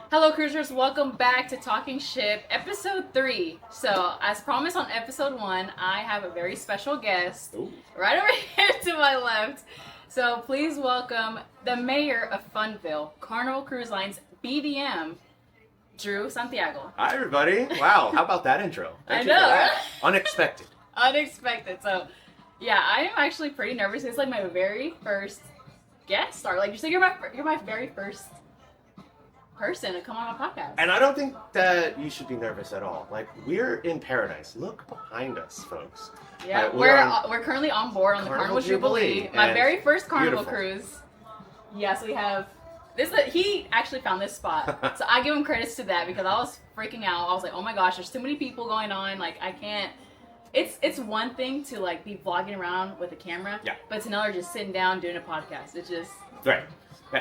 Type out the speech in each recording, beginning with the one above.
Hello cruisers, welcome back to Talkin Ship, episode 3. So, as promised on episode 1, I have a very special guest right over here to my left. So, please welcome the mayor of Funville, Carnival Cruise Line's BDM, Drew Santiago. Hi everybody. Wow, how about that intro? I know, right? Unexpected. Unexpected. So, yeah, I am actually pretty nervous. It's like my very first guest star. Like, you're my very first person to come on my podcast. And I don't think that you should be nervous at all. Like, we're in paradise. Look behind us, folks. Yeah, we're currently on board on the Carnival Jubilee. My very first Carnival cruise. Yes, we have this. He actually found this spot, so I give him credits to that because I was freaking out. I was like, oh my gosh, there's too many people going on. Like, I can't. It's one thing to like be vlogging around with a camera, but it's another just sitting down doing a podcast. It's just right.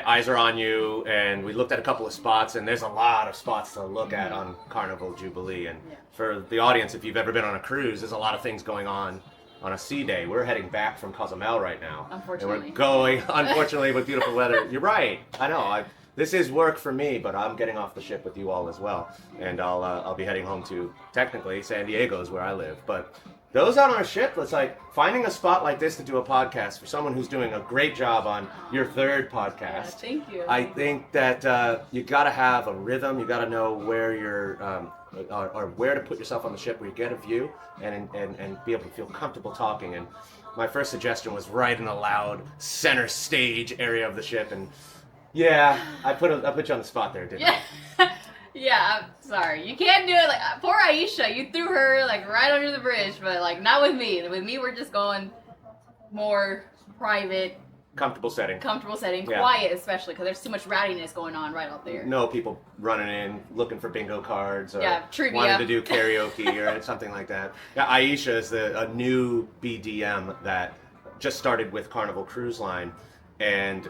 Eyes are on you, and we looked at a couple of spots, and there's a lot of spots to look at on Carnival Jubilee. And for the audience, if you've ever been on a cruise, there's a lot of things going on a sea day. We're heading back from Cozumel right now. Unfortunately. And we're going, unfortunately, with beautiful weather. You're right. I know. This is work for me, but I'm getting off the ship with you all as well. And I'll be heading home to, technically, San Diego is where I live. But those out on a ship, it's like finding a spot like this to do a podcast for someone who's doing a great job on your third podcast. Yeah, thank you. I think that you got to have a rhythm. You got to know where you're, or where to put yourself on the ship where you get a view and be able to feel comfortable talking. And my first suggestion was right in a loud center stage area of the ship. And yeah, I put you on the spot there, didn't I? Yeah, I'm sorry. You can't do it. Like, poor Aisha, you threw her like right under the bridge, but like not with me. With me, we're just going more private, comfortable setting, quiet especially because there's too much rowdiness going on right out there. No people running in looking for bingo cards or trivia. Wanting to do karaoke or something like that. Yeah, Aisha is a new BDM that just started with Carnival Cruise Line, and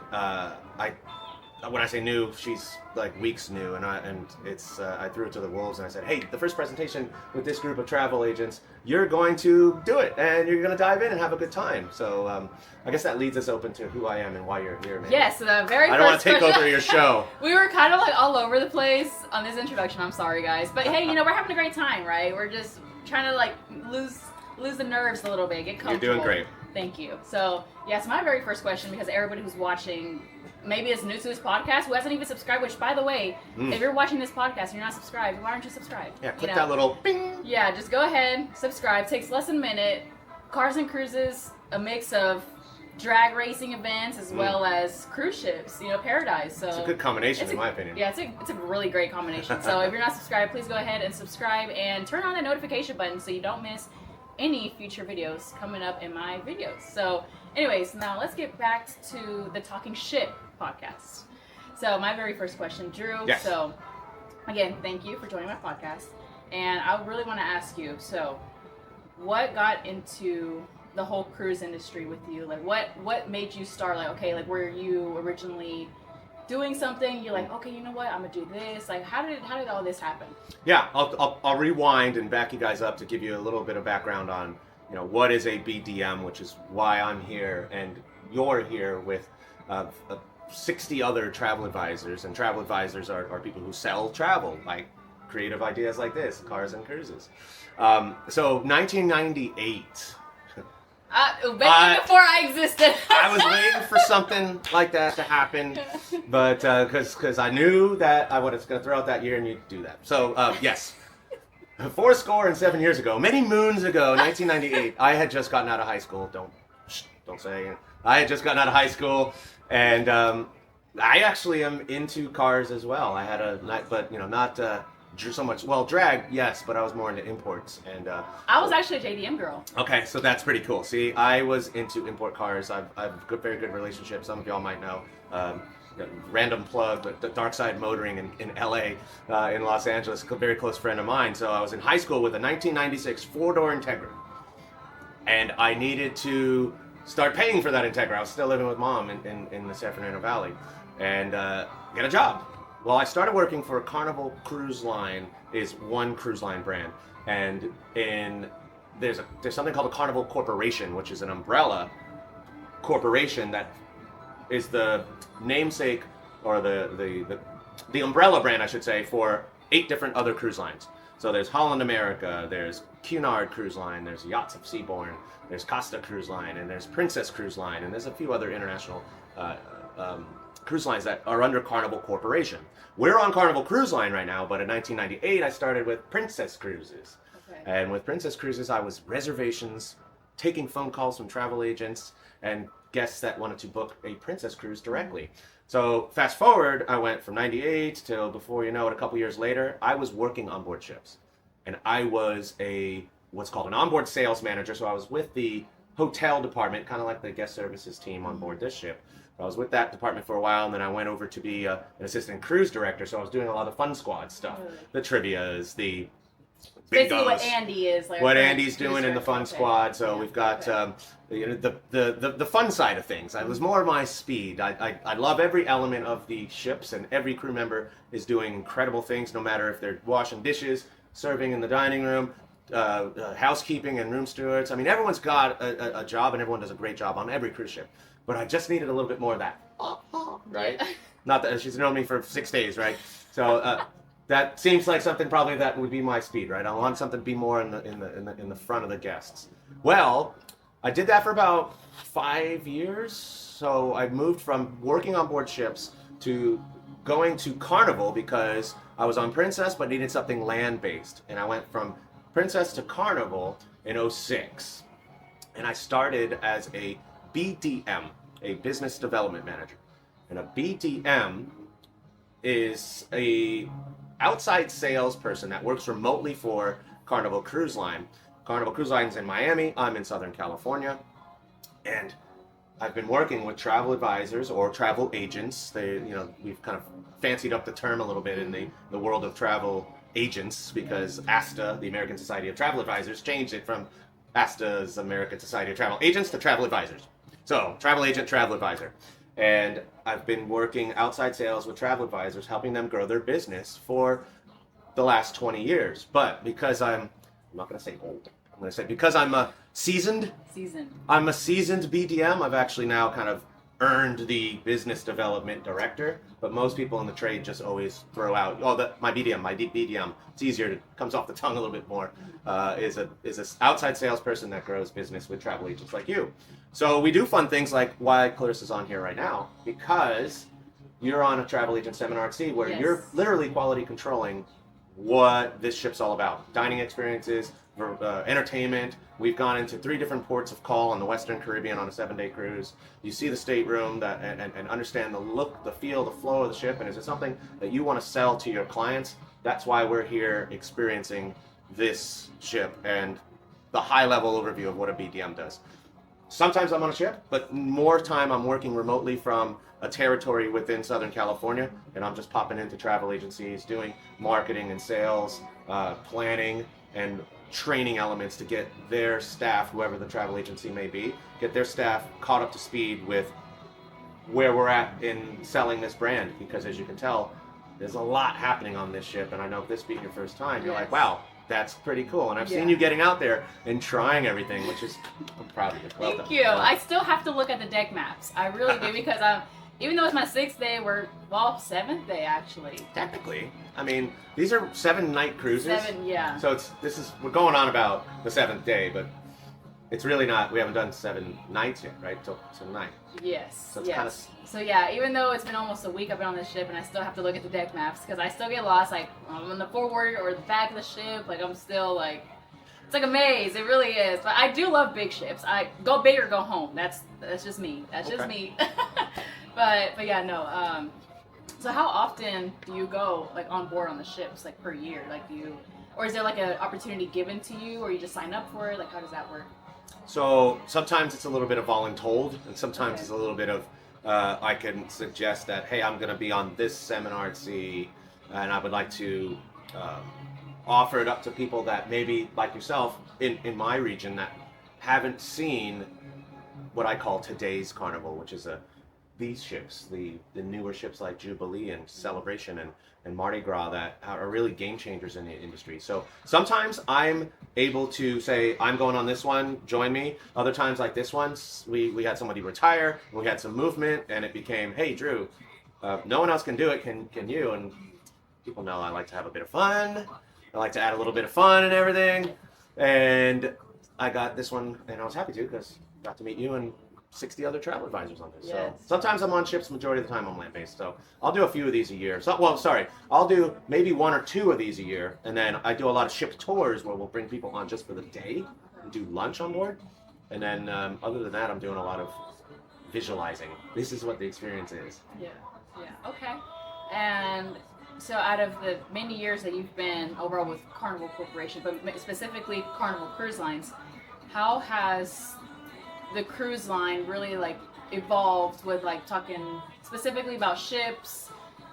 when I say new, she's like weeks new, and I threw it to the wolves, and I said, hey, the first presentation with this group of travel agents, you're going to do it, and you're going to dive in and have a good time. So I guess that leads us open to who I am and why you're here, man. Yes, the very first I don't want to take over your show. We were kind of like all over the place on this introduction. I'm sorry, guys, but hey, we're having a great time, right? We're just trying to like lose the nerves a little bit, get comfortable. You're doing great. Thank you. So yes, my very first question, because everybody who's watching maybe is new to this podcast, who hasn't even subscribed, which, by the way, if you're watching this podcast and you're not subscribed, why aren't you subscribed? Yeah, click that little bing. Yeah, just go ahead, subscribe. Takes less than a minute. Cars and Cruises, a mix of drag racing events as well as cruise ships, paradise. So it's a good combination, in my opinion. Yeah, it's a really great combination. So if you're not subscribed, please go ahead and subscribe and turn on that notification button so you don't miss any future videos coming up in my videos. So anyways, now let's get back to the Talkin Ship podcast. So my very first question, Drew. Yes. So again, thank you for joining my podcast. And I really want to ask you, so what got into the whole cruise industry with you? Like what made you start, like, okay, like were you originally doing something, you're like, okay, you know what, I'm gonna do this? Like how did all this happen? Yeah, I'll rewind and back you guys up to give you a little bit of background on what is a BDM, which is why I'm here and you're here with 60 other travel advisors, and travel advisors are people who sell travel, like creative ideas like this, cars and cruises. So 1998. Before I existed. I was waiting for something like that to happen, but because I knew that I was going to throw out that year and you'd do that. So yes, 7 years ago, many moons ago, 1998, I had just gotten out of high school. Don't say it. I had just gotten out of high school, and I actually am into cars as well. I had not so much, drag, yes, but I was more into imports. And I was actually a JDM girl. Okay, so that's pretty cool. See, I was into import cars. I've very good relationships. Some of y'all might know. Random plug, but the Dark Side Motoring in LA, in Los Angeles, a very close friend of mine. So I was in high school with a 1996 four-door Integra, and I needed to start paying for that Integra. I was still living with mom in the San Fernando Valley, and get a job. Well, I started working for Carnival Cruise Line, is one cruise line brand, and there's something called a Carnival Corporation, which is an umbrella corporation that is the namesake or the the umbrella brand, I should say, for 8 different other cruise lines. So there's Holland America, there's Cunard Cruise Line, there's Yachts of Seabourn, there's Costa Cruise Line, and there's Princess Cruise Line, and there's a few other international cruise lines that are under Carnival Corporation. We're on Carnival Cruise Line right now, but in 1998 I started with Princess Cruises. Okay. And with Princess Cruises I was reservations, taking phone calls from travel agents and guests that wanted to book a Princess Cruise directly. So fast forward, I went from 98 till, before you know it, a couple years later, I was working on board ships. And I was what's called an onboard sales manager. So I was with the hotel department, kind of like the guest services team on board this ship. I was with that department for a while, and then I went over to be an assistant cruise director. So I was doing a lot of fun squad stuff, the trivias, the basically what Andy is, like what Andy's doing in the fun squad. So we've got the fun side of things. It was more my speed. I love every element of the ships, and every crew member is doing incredible things, no matter if they're washing dishes, serving in the dining room, housekeeping and room stewards. I mean, everyone's got a job, and everyone does a great job on every cruise ship. But I just needed a little bit more of that, right? Not that she's known me for 6 days, right? So that seems like something probably that would be my speed, right? I want something to be more in the front of the guests. Well, I did that for about 5 years. So I moved from working on board ships to going to Carnival because I was on Princess but needed something land-based. And I went from Princess to Carnival in 2006. And I started as a BDM, a business development manager. And a BDM is a outside salesperson that works remotely for Carnival Cruise Line. Carnival Cruise Line's in Miami, I'm in Southern California, and I've been working with travel advisors or travel agents. We've kind of fancied up the term a little bit in the world of travel agents because ASTA, the American Society of Travel Advisors, changed it from ASTA's American Society of Travel Agents to Travel Advisors. So, travel agent, travel advisor. And I've been working outside sales with travel advisors, helping them grow their business for the last 20 years. But because I'm not going to say old, I'm going to say because I'm a seasoned. I'm a seasoned BDM. I've actually now kind of earned the business development director. But most people in the trade just always throw out, my BDM. It's easier, it comes off the tongue a little bit more. Is a outside salesperson that grows business with travel agents like you. So we do fun things like why Clarissa's on here right now, because you're on a travel agent seminar at sea where you're literally quality controlling what this ship's all about. Dining experiences, entertainment. We've gone into 3 different ports of call on the Western Caribbean on a 7-day cruise. You see the stateroom and understand the look, the feel, the flow of the ship, and is it something that you want to sell to your clients? That's why we're here experiencing this ship and the high-level overview of what a BDM does. Sometimes I'm on a ship, but more time I'm working remotely from a territory within Southern California, and I'm just popping into travel agencies, doing marketing and sales, planning and training elements to get their staff, whoever the travel agency may be, get their staff caught up to speed with where we're at in selling this brand. Because as you can tell, there's a lot happening on this ship, and I know if this being your first time, you're like, wow, that's pretty cool. And I've seen you getting out there and trying everything, which is, I'm proud of you. Thank you. I still have to look at the deck maps. I really do, because even though it's my 6th day, 7th day actually. Technically. I mean, these are 7-night cruises. 7, yeah. So we're going on about the 7th day, but it's really not, we haven't done 7 nights yet, right? Till 9. Yes. So it's kind of... So yeah, even though it's been almost a week I've been on this ship, and I still have to look at the deck maps, because I still get lost, like, I'm in the forward or the back of the ship, like, I'm still, like, it's like a maze, it really is. But I do love big ships. I go big or go home. That's just me. That's just me. But yeah, no. So how often do you go, like, on board on the ships, like, per year? Like, or is there, like, an opportunity given to you, or you just sign up for it? Like, how does that work? So sometimes it's a little bit of voluntold, and sometimes it's a little bit of, I can suggest that, hey, I'm going to be on this seminar at sea, and I would like to offer it up to people that maybe, like yourself, in my region, that haven't seen what I call today's Carnival, which is these ships, the newer ships like Jubilee and Celebration and Mardi Gras that are really game changers in the industry. So sometimes I'm able to say, I'm going on this one, join me. Other times, like this one, we had somebody retire, we had some movement, and it became, hey, Drew, No one else can do it. Can you? And people know I like to have a bit of fun. I like to add a little bit of fun and everything. And I got this one, and I was happy to because I got to meet you and 60 other travel advisors on this. Yes. So sometimes I'm on ships, majority of the time I'm land-based. So I'll do a few of these a year. I'll do maybe 1 or 2 of these a year. And then I do a lot of ship tours where we'll bring people on just for the day and do lunch on board. And then other than that, I'm doing a lot of visualizing. This is what the experience is. Yeah, okay. And so out of the many years that you've been overall with Carnival Corporation, but specifically Carnival Cruise Lines, how has the cruise line really like evolved with like talking specifically about ships,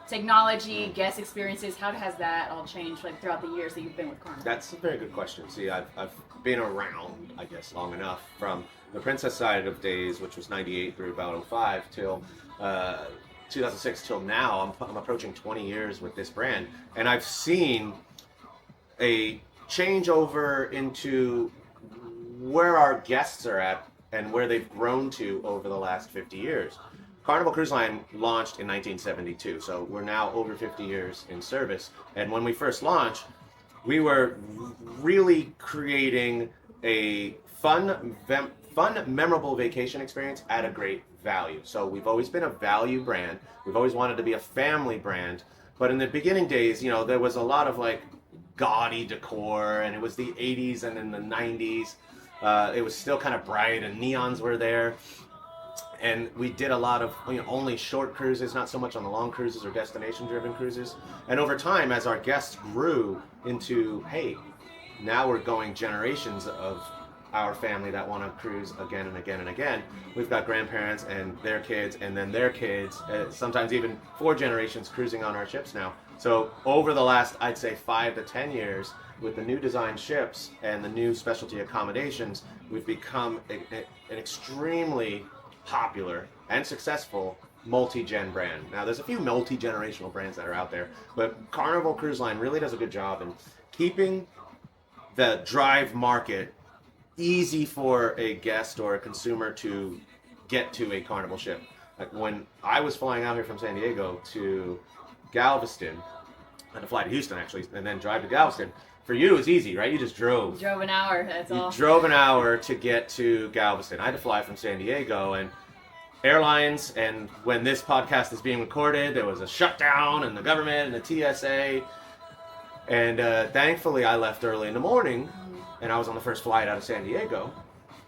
technology, guest experiences? How has that all changed like throughout the years that you've been with Carnival? That's a very good question. See, I've been around, I guess, long enough from the Princess side of days, which was 98 through about 05 till 2006 till now. I'm approaching 20 years with this brand, and I've seen a changeover into where our guests are at and where they've grown to over the last 50 years. Carnival Cruise Line launched in 1972, so we're now over 50 years in service. And when we first launched, we were really creating a fun, memorable vacation experience at a great value. So we've always been a value brand. We've always wanted to be a family brand. But in the beginning days, there was a lot of like gaudy decor, and it was the 80s and in the 90s. It was still kind of bright, and neons were there. And we did a lot of only short cruises, not so much on the long cruises or destination-driven cruises. And over time, as our guests grew into, hey, now we're going generations of our family that want to cruise again and again and again. We've got grandparents and their kids and then their kids, sometimes even 4 generations cruising on our ships now. So over the last, I'd say 5 to 10 years, with the new design ships and the new specialty accommodations, we've become an extremely popular and successful multi-gen brand. Now, there's a few multi-generational brands that are out there, but Carnival Cruise Line really does a good job in keeping the drive market easy for a guest or a consumer to get to a Carnival ship. Like when I was flying out here from San Diego to Galveston, I had to fly to Houston actually, and then drive to Galveston. For you, it was easy, right? You just drove. Drove an hour, that's all. You drove an hour to get to Galveston. I had to fly from San Diego, and airlines, and when this podcast is being recorded, there was a shutdown, and the government, and the TSA, and thankfully I left early in the morning, and I was on the first flight out of San Diego,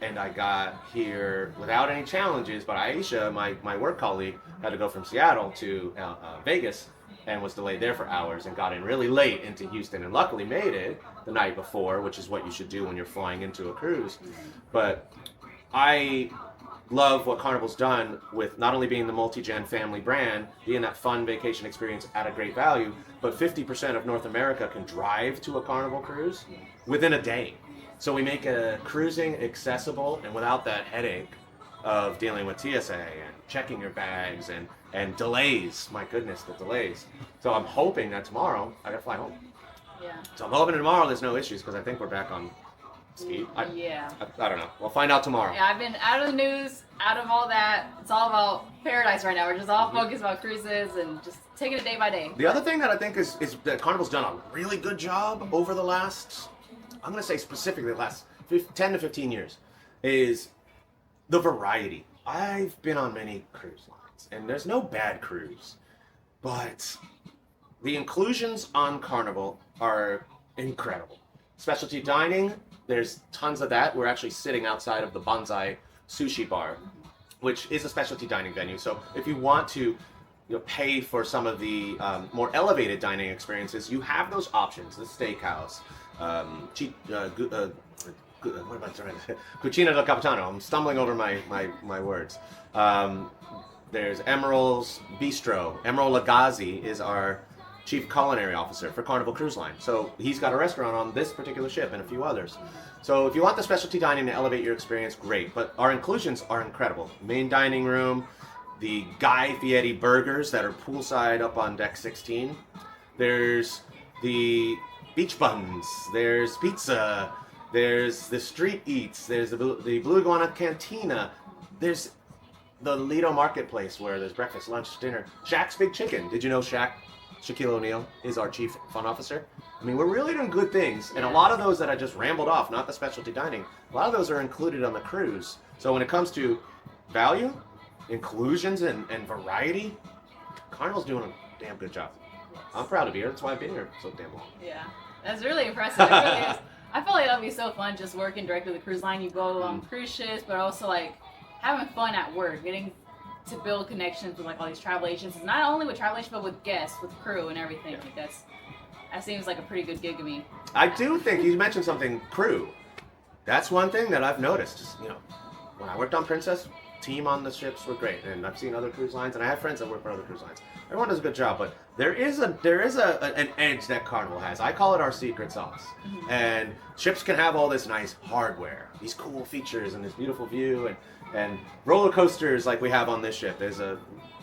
and I got here without any challenges, but Aisha, my work colleague, had to go from Seattle to Vegas, and was delayed there for hours and got in really late into Houston, and luckily made it the night before, which is what you should do when you're flying into a cruise. But I love what Carnival's done with not only being the multi-gen family brand, being that fun vacation experience at a great value, but 50% of North America can drive to a Carnival cruise within a day. So we make cruising accessible and without that headache of dealing with TSA and checking your bags and delays. My goodness, the delays. So I'm hoping that tomorrow I gotta fly home. Yeah. So I'm hoping tomorrow there's no issues because I think we're back on speed. I don't know. We'll find out tomorrow. Yeah, I've been out of the news, out of all that. It's all about paradise right now. We're just all focused about cruises and just taking it day by day. The other thing that I think is that Carnival's done a really good job over the last, I'm going to say specifically the last 10 to 15 years, is the variety. I've been on many cruise lines, and there's no bad cruise, but the inclusions on Carnival are incredible. Specialty dining, there's tons of that. We're actually sitting outside of the Bonsai Sushi Bar, which is a specialty dining venue. So if you want to pay for some of the more elevated dining experiences, you have those options. The steakhouse, what am I trying to say? Cucina del Capitano. I'm stumbling over my words. There's Emerald's Bistro. Emerald Lagazi is our chief culinary officer for Carnival Cruise Line. So he's got a restaurant on this particular ship and a few others. So if you want the specialty dining to elevate your experience, great. But our inclusions are incredible. Main dining room, the Guy Fieri burgers that are poolside up on deck 16. There's the beach buns. There's pizza. There's the street eats. There's the Blue Iguana Cantina. There's the Lido Marketplace where there's breakfast, lunch, dinner. Shaq's Big Chicken. Did you know Shaquille O'Neal is our chief fun officer? I mean, we're really doing good things, and a lot of those that I just rambled off, not the specialty dining, a lot of those are included on the cruise. So when it comes to value, inclusions, and variety, Carnival's doing a damn good job. Yes. I'm proud to be here. That's why I've been here so damn long. Yeah, that's really impressive. It really is. I feel like that'll be so fun just working directly with the cruise line. You go on cruise ships, but also like having fun at work, getting to build connections with like all these travel agencies, not only with travel agents but with guests, with crew and everything. Yeah. Like that seems like a pretty good gig to me. I do think you mentioned something, crew. That's one thing that I've noticed. Just, when I worked on Princess, team on the ships were great, and I've seen other cruise lines, and I have friends that work for other cruise lines. Everyone does a good job, but there is an edge that Carnival has. I call it our secret sauce. Mm-hmm. And ships can have all this nice hardware, these cool features, and this beautiful view, and roller coasters like we have on this ship. There's the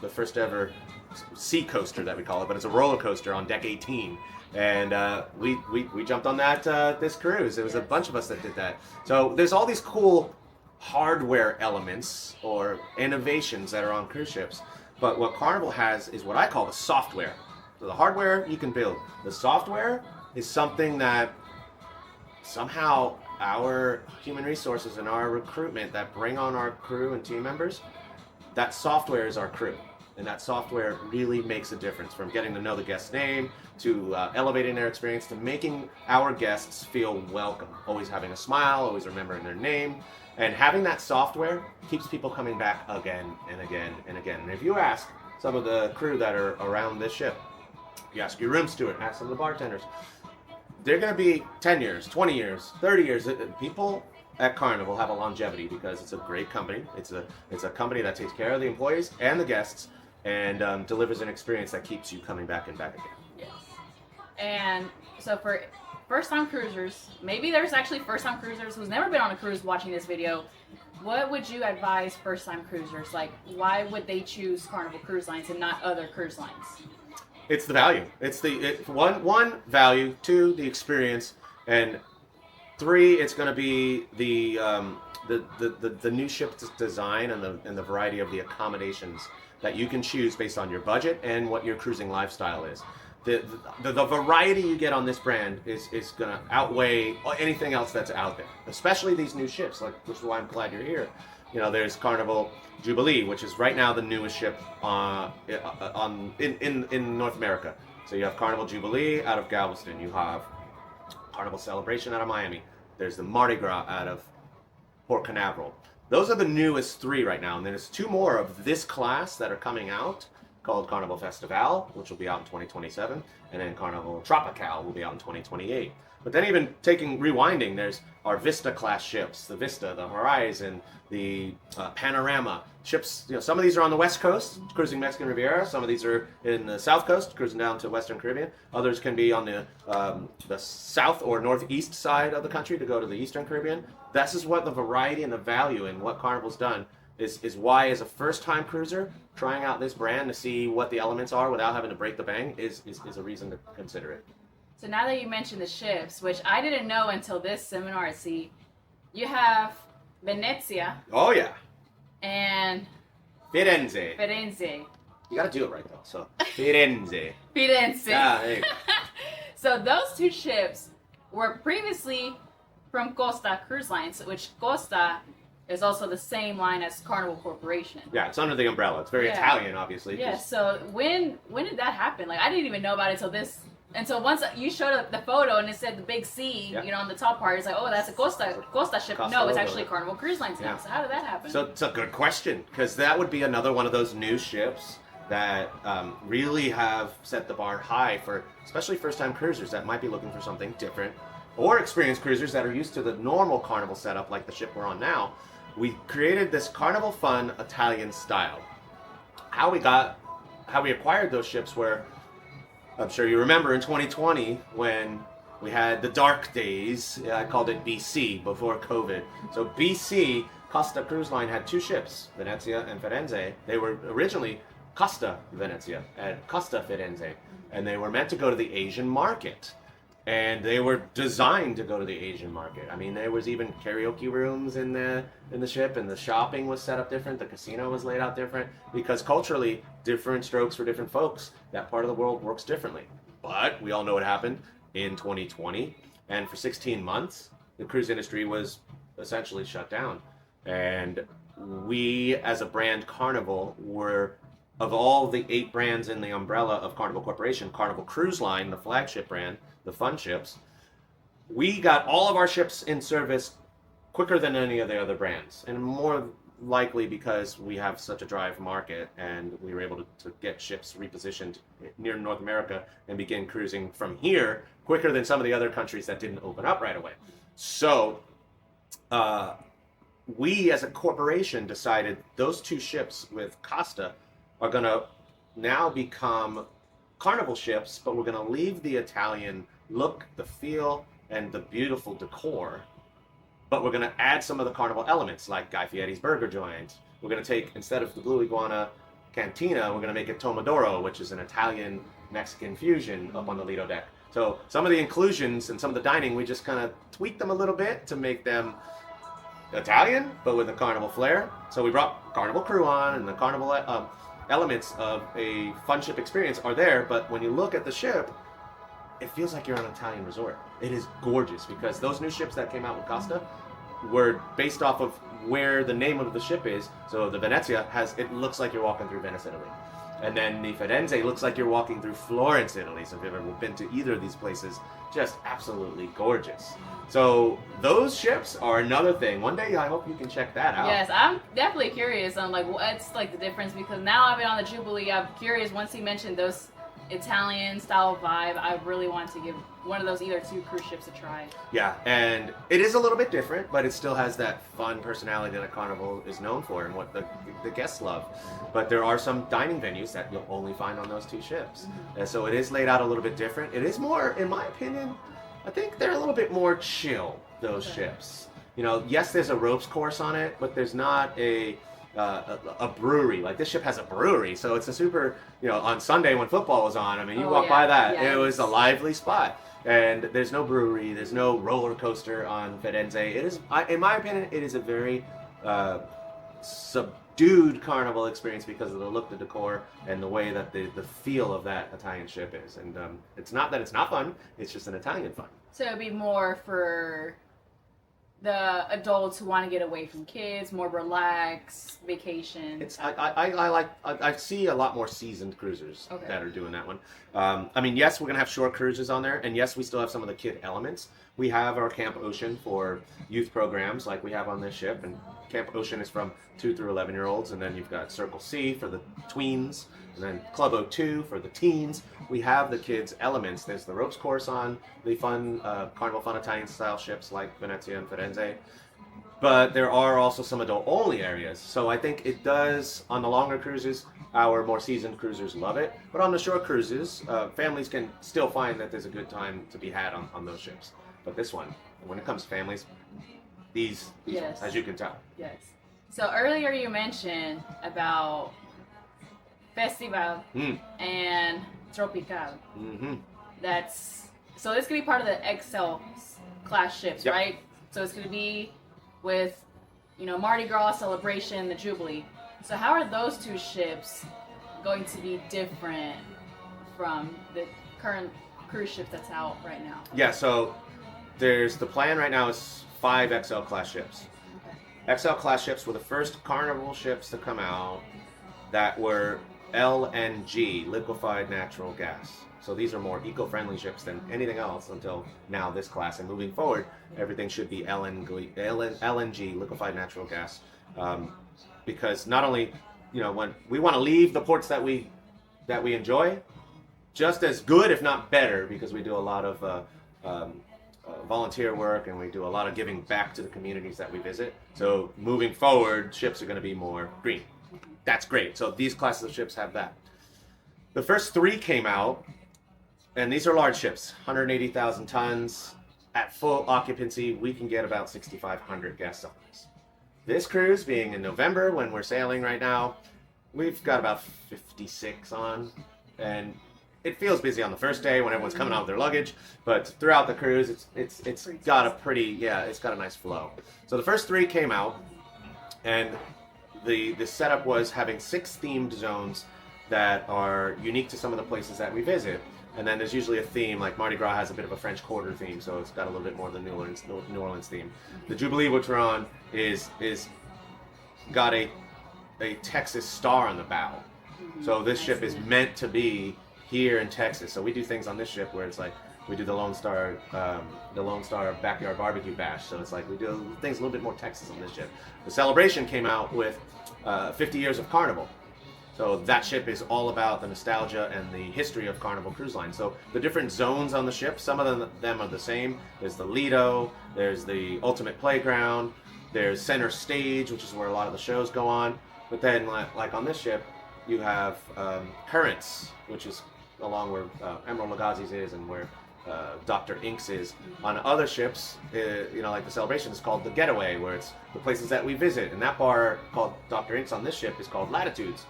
first ever sea coaster that we call it, but it's a roller coaster on deck 18. And we jumped on that this cruise. It was a bunch of us that did that. So there's all these cool hardware elements or innovations that are on cruise ships. But what Carnival has is what I call the software. So the hardware you can build. The software is something that somehow our human resources and our recruitment that bring on our crew and team members, that software is our crew. And that software really makes a difference, from getting to know the guest's name to elevating their experience to making our guests feel welcome. Always having a smile, always remembering their name. And having that software keeps people coming back again and again and again. And if you ask some of the crew that are around this ship, you ask your room steward, ask some of the bartenders, they're going to be 10 years, 20 years, 30 years. People at Carnival have a longevity because it's a great company. It's a company that takes care of the employees and the guests and delivers an experience that keeps you coming back and back again. Yes. And so for first-time cruisers, maybe there's actually first-time cruisers who's never been on a cruise watching this video, what would you advise first-time cruisers? Like, why would they choose Carnival Cruise Lines and not other cruise lines? It's the value. It's one value, two, the experience, and three, it's going to be the new ship design and the variety of the accommodations that you can choose based on your budget and what your cruising lifestyle is. The variety you get on this brand is going to outweigh anything else that's out there, especially these new ships, which is why I'm glad you're here. There's Carnival Jubilee, which is right now the newest ship in North America. So you have Carnival Jubilee out of Galveston. You have Carnival Celebration out of Miami. There's the Mardi Gras out of Port Canaveral. Those are the newest three right now, and there's two more of this class that are coming out, called Carnival Festival, which will be out in 2027, and then Carnival Tropical will be out in 2028. But then even rewinding, there's our Vista class ships, the Vista, the Horizon, the Panorama ships. Some of these are on the West Coast, cruising Mexican Riviera. Some of these are in the South Coast, cruising down to Western Caribbean. Others can be on the South or Northeast side of the country to go to the Eastern Caribbean. This is what the variety and the value and what Carnival's done is why, as a first-time cruiser, trying out this brand to see what the elements are without having to break the bank is a reason to consider it. So now that you mentioned the ships, which I didn't know until this seminar at sea, you Venezia. Oh yeah. And Firenze. Firenze. You gotta do it right though. So Firenze. Firenze. Ah, there you go. So those two ships were previously from Costa Cruise Lines, which Costa is also the same line as Carnival Corporation. Yeah, it's under the umbrella. It's very Italian, obviously. Yeah. So when did that happen? Like, I didn't even know about it until once you showed up the photo and it said the big C, on the top part. It's like, oh, that's a Costa ship. No, it's actually Carnival Cruise Lines now. So how did that happen? So it's a good question, because that would be another one of those new ships that really have set the bar high for especially first-time cruisers that might be looking for something different, or experienced cruisers that are used to the normal Carnival setup like the ship we're on now. We created this Carnival Fun Italian style. How we acquired those ships were, I'm sure you remember in 2020 when we had the dark days. I called it BC, before COVID. So BC, Costa Cruise Line had two ships, Venezia and Firenze. They were originally Costa Venezia and Costa Firenze, and they were meant to go to the Asian market. and they were designed to go to the Asian market. I mean, there was even karaoke rooms in the ship, and the shopping was set up different. The casino was laid out different because culturally, different strokes for different folks. That part of the world works differently. But we all know what happened in 2020, and for 16 months, the cruise industry was essentially shut down. And we, as a brand, Carnival, were, of all the 8 brands in the umbrella of Carnival Corporation, Carnival Cruise Line, the flagship brand, the fun ships, we got all of our ships in service quicker than any of the other brands, and more likely because we have such a drive market, and we were able to get ships repositioned near North America and begin cruising from here quicker than some of the other countries that didn't open up right away. So we as a corporation decided those 2 ships with Costa are going to now become Carnival ships, but we're going to leave the Italian look, the feel, and the beautiful decor, but we're going to add some of the Carnival elements like Guy Fieri's burger joint. We're going to take, instead of the Blue Iguana Cantina, we're going to make it Tomodoro, which is an Italian Mexican fusion up on the Lido deck. So some of the inclusions and some of the dining, we just kind of tweaked them a little bit to make them Italian, but with a Carnival flair. So we brought Carnival crew on, and the Carnival elements of a fun ship experience are there, but when you look at the ship, it feels like you're on an Italian resort. It is gorgeous because those new ships that came out with Costa were based off of where the name of the ship is. So the Venezia it looks like you're walking through Venice, Italy. And then the Firenze looks like you're walking through Florence, Italy. So if you've ever been to either of these places, just absolutely gorgeous. So those ships are another thing. One day I hope you can check that out. Yes, I'm definitely curious on like what's like the difference, because now I've been on the Jubilee. I'm curious, once he mentioned those Italian style vibe, I really want to give one of those either 2 cruise ships a try. Yeah, and it is a little bit different, but it still has that fun personality that Carnival is known for and what the guests love. But there are some dining venues that you'll only find on those 2 ships. And so it is laid out a little bit different. It is more, in my opinion, I think they're a little bit more chill, those ships. You know, yes, there's a ropes course on it, but there's not a brewery. Like, this ship has a brewery, so it's a super, you know, on Sunday when football was on, I mean, you walk by that, it was a lively spot. And there's no brewery, there's no roller coaster on Firenze. It is, in my opinion, it is a very subdued Carnival experience because of the look, the decor, and the way that the feel of that Italian ship is. And it's not that it's not fun, it's just an Italian fun. So it'd be more for the adults who want to get away from kids, more relaxed vacation. It's I see a lot more seasoned cruisers that are doing that one. I mean, yes, we're gonna have short cruises on there, and yes, we still have some of the kid elements. We have our Camp Ocean for youth programs, like we have on this ship, and Camp Ocean is from 2 through 11-year-olds, and then you've got Circle C for the tweens, and then Club O2 for the teens. We have the kids' elements. There's the ropes course on the fun Carnival Fun Italian style ships like Venezia and Firenze. But there are also some adult-only areas. So I think it does, on the longer cruises, our more seasoned cruisers love it. But on the short cruises, families can still find that there's a good time to be had on those ships. But this one, when it comes to families, these ones, as you can tell. Yes. So earlier you mentioned about Festival and Tropical. So this could be part of the XL class ships, right? So it's going to be with, you know, Mardi Gras celebration, the Jubilee. So how are those 2 ships going to be different from the current cruise ship that's out right now? Yeah, so there's the plan right now is 5 XL class ships. XL class ships were the first Carnival ships to come out that were LNG, liquefied natural gas. So these are more eco-friendly ships than anything else until now this class. And moving forward, everything should be LNG, liquefied natural gas. Because not only, you know, when we want to leave the ports that we enjoy, just as good, if not better, because we do a lot of volunteer work and we do a lot of giving back to the communities that we visit. So moving forward, ships are going to be more green. That's great. So these classes of ships have that. The first 3 came out, and these are large ships, 180,000 tons. At full occupancy, we can get about 6,500 guests on this. This cruise, being in November when we're sailing right now, we've got about 56 on, and it feels busy on the first day when everyone's coming out with their luggage, but throughout the cruise, it's got a it's got a nice flow. So the first 3 came out, and the setup was having 6 themed zones that are unique to some of the places that we visit. And then there's usually a theme, like Mardi Gras has a bit of a French Quarter theme, so it's got a little bit more of the New Orleans theme. The Jubilee, which we're on, is got a Texas star on the bow. So this ship is meant to be here in Texas. So we do things on this ship where it's like we do the Lone Star backyard barbecue bash. So it's like we do things a little bit more Texas on this ship. The Celebration came out with 50 years of Carnival. So that ship is all about the nostalgia and the history of Carnival Cruise Line. So the different zones on the ship, some of them are the same. There's the Lido, there's the Ultimate Playground, there's Center Stage, which is where a lot of the shows go on. But then, like on this ship, you have Currents, which is along where Emerald Lagazi's is and where Dr. Inks is. On other ships, like the Celebration is called the Getaway, where it's the places that we visit. And that bar called Dr. Inks on this ship is called Latitudes.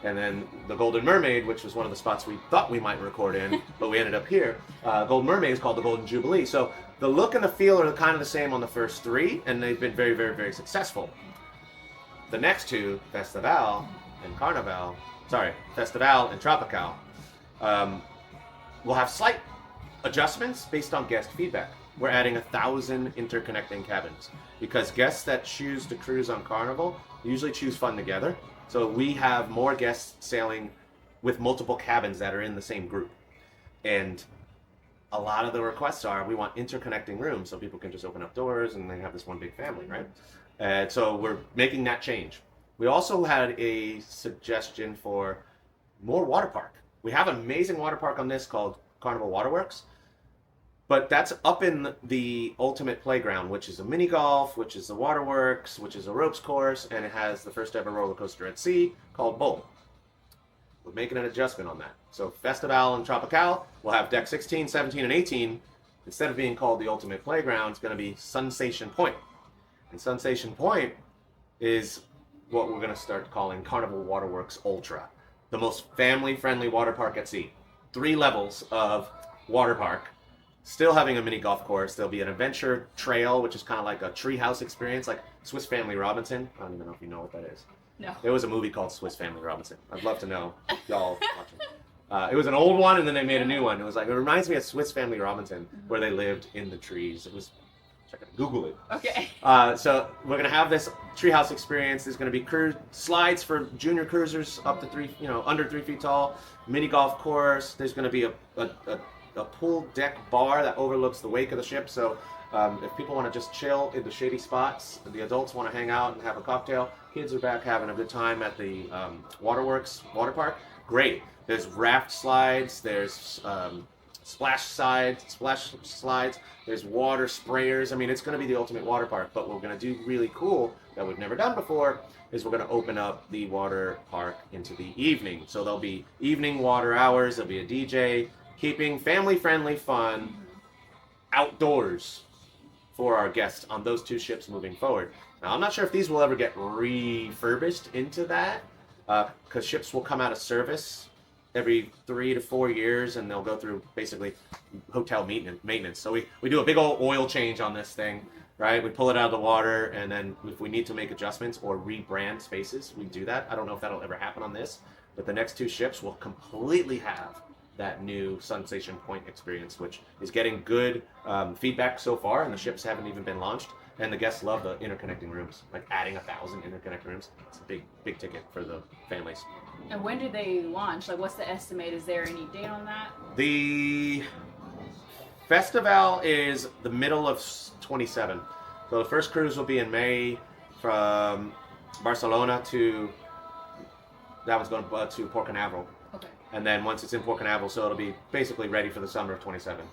And then the Golden Mermaid, which was one of the spots we thought we might record in, but we ended up here. Golden Mermaid is called the Golden Jubilee. So the look and the feel are kind of the same on the first 3, and they've been very, very, very successful. The next 2, Festival and Tropical, will have slight adjustments based on guest feedback. We're adding 1,000 interconnecting cabins because guests that choose to cruise on Carnival usually choose fun together. So we have more guests sailing with multiple cabins that are in the same group. And a lot of the requests are, we want interconnecting rooms so people can just open up doors and they have this one big family, right? And so we're making that change. We also had a suggestion for more water park. We have an amazing water park on this called Carnival Waterworks. But that's up in the Ultimate Playground, which is a mini golf, which is the waterworks, which is a ropes course, and it has the first ever roller coaster at sea called Bull. We're making an adjustment on that. So Festival and Tropical will have deck 16, 17, and 18. Instead of being called the Ultimate Playground, it's going to be Sensation Point. And Sensation Point is what we're going to start calling Carnival Waterworks Ultra, the most family-friendly water park at sea. 3 levels of water park. Still having a mini golf course. There'll be an adventure trail, which is kind of like a treehouse experience, like Swiss Family Robinson. I don't even know if you know what that is. No. There was a movie called Swiss Family Robinson. I'd love to know if y'all watching. It was an old one, and then they made a new one. It reminds me of Swiss Family Robinson, where they lived in the trees. It was, check it, Google it. Okay. So we're gonna have this treehouse experience. There's gonna be slides for junior cruisers up to under 3 feet tall. Mini golf course. There's gonna be a pool deck bar that overlooks the wake of the ship. So if people want to just chill in the shady spots, the adults want to hang out and have a cocktail, kids are back having a good time at the Waterworks water park, great. There's raft slides, there's splash slides, there's water sprayers. I mean, it's going to be the ultimate water park. But what we're going to do really cool that we've never done before is we're going to open up the water park into the evening. So there'll be evening water hours, there'll be a DJ, keeping family-friendly fun outdoors for our guests on those 2 ships moving forward. Now, I'm not sure if these will ever get refurbished into that, because ships will come out of service every 3 to 4 years, and they'll go through basically hotel maintenance. So we do a big old oil change on this thing, right? We pull it out of the water, and then if we need to make adjustments or rebrand spaces, we do that. I don't know if that'll ever happen on this, but the next 2 ships will completely have that new Sensation Point experience, which is getting good feedback so far, and the ships haven't even been launched, and the guests love the interconnecting rooms. Like adding 1,000 interconnecting rooms, it's a big ticket for the families. And when do they launch? Like, what's the estimate? Is there any date on that? The festival is the middle of 27. So the first cruise will be in May from Barcelona to Port Canaveral. Okay. And then once it's in Port Canaveral, so it'll be basically ready for the summer of 27.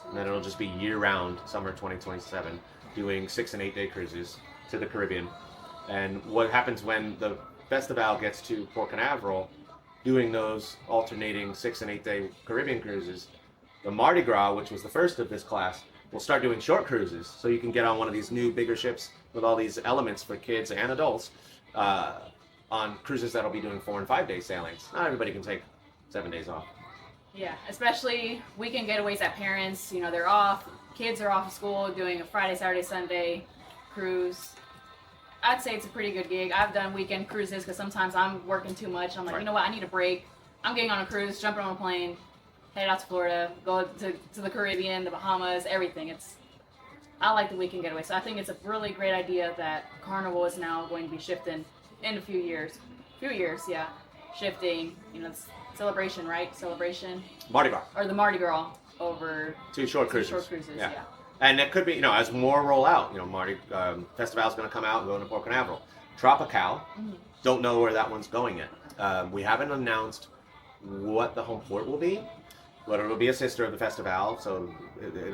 And then it'll just be year-round, summer 2027, doing 6 and 8 day cruises to the Caribbean. And what happens when the festival gets to Port Canaveral, doing those alternating 6 and 8 day Caribbean cruises, the Mardi Gras, which was the first of this class, will start doing short cruises. So you can get on one of these new, bigger ships with all these elements for kids and adults on cruises that'll be doing 4 and 5 day sailings. Not everybody can take 7 days off. Yeah, especially weekend getaways that parents, they're off, kids are off of school, doing a Friday, Saturday, Sunday cruise. I'd say it's a pretty good gig. I've done weekend cruises because sometimes I'm working too much. I'm like, Right. you know what, I need a break. I'm getting on a cruise, jumping on a plane, head out to Florida, go to the Caribbean, the Bahamas, everything. I like the weekend getaway. So I think it's a really great idea that Carnival is now going to be shifting in a few years. Yeah. Shifting, it's celebration, right? Celebration. Mardi Gras. Or the Mardi Gras over Two short cruises. Yeah. And it could be, as more roll out, Mardi Festival's going to come out and go into Port Canaveral. Tropical, don't know where that one's going yet. We haven't announced what the home port will be, but it'll be a sister of the Festival, so